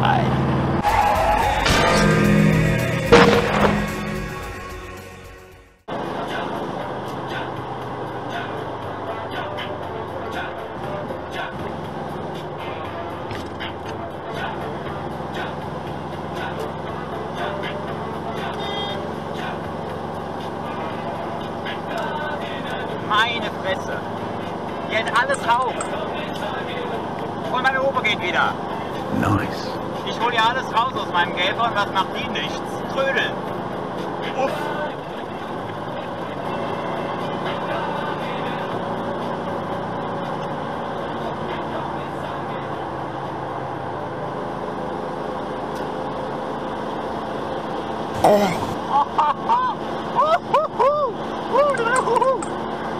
ein. Meine Fresse. Geht alles raus. Und meine Ober geht wieder. Nice. Ich hol ja alles raus aus meinem Käfer und was macht die? Nichts. Trödeln. Uff.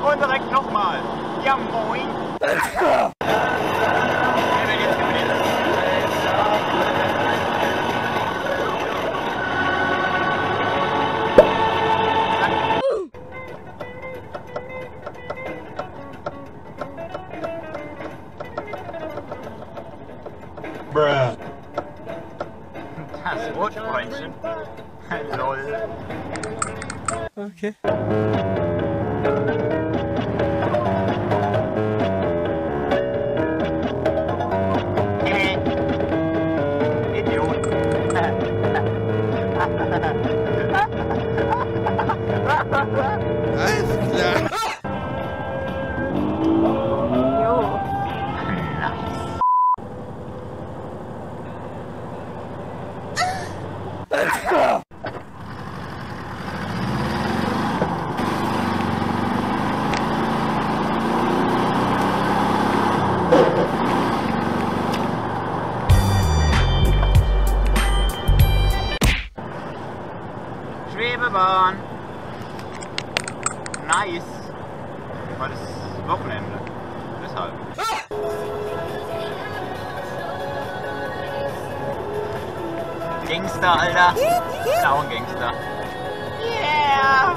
Und direkt nochmal. Ja, moin. Bruh. Das Rotfreundchen. Lol. Okay. Idiot. Alles klar. Jo. Nice. Schwebebahn. Nice. Weil es ist Wochenende. Deshalb. Gangster, Alter. Ich bin auch ein Gangster. Yeah.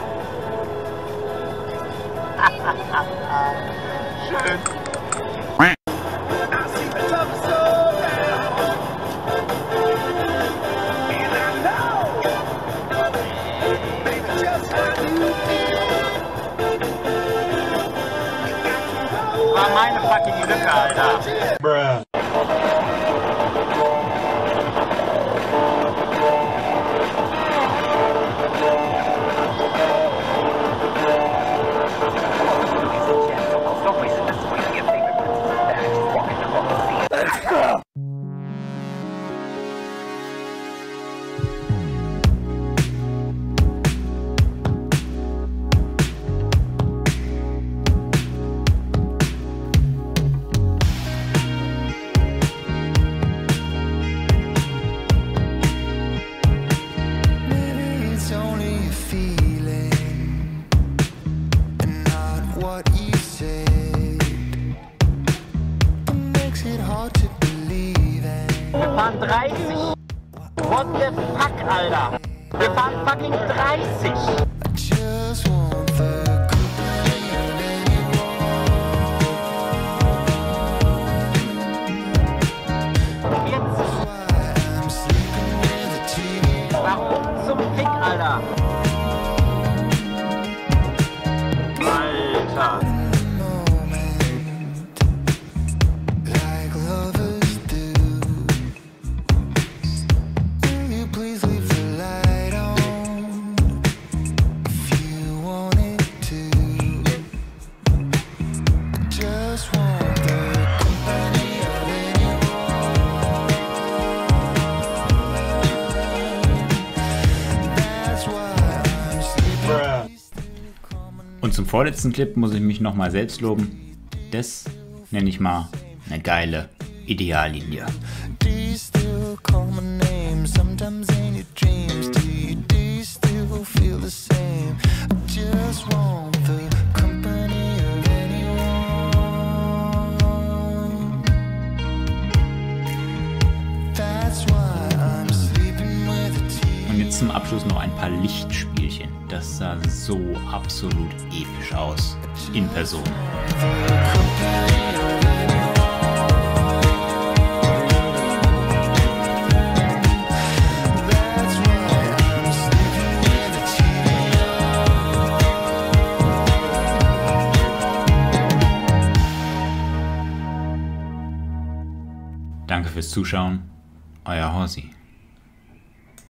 Schön. War meine fucking Lücke, Alter. Bruh. Wir fahren 30. What the fuck, Alter? Wir fahren fucking 30. Warum zum Fick, Alter? Alter. Und zum vorletzten Clip muss ich mich nochmal selbst loben. Das nenne ich mal eine geile Ideallinie. Und jetzt zum Abschluss noch ein paar Lichtspielchen. Das sah so absolut episch aus. In Person. Danke fürs Zuschauen, euer Horsi.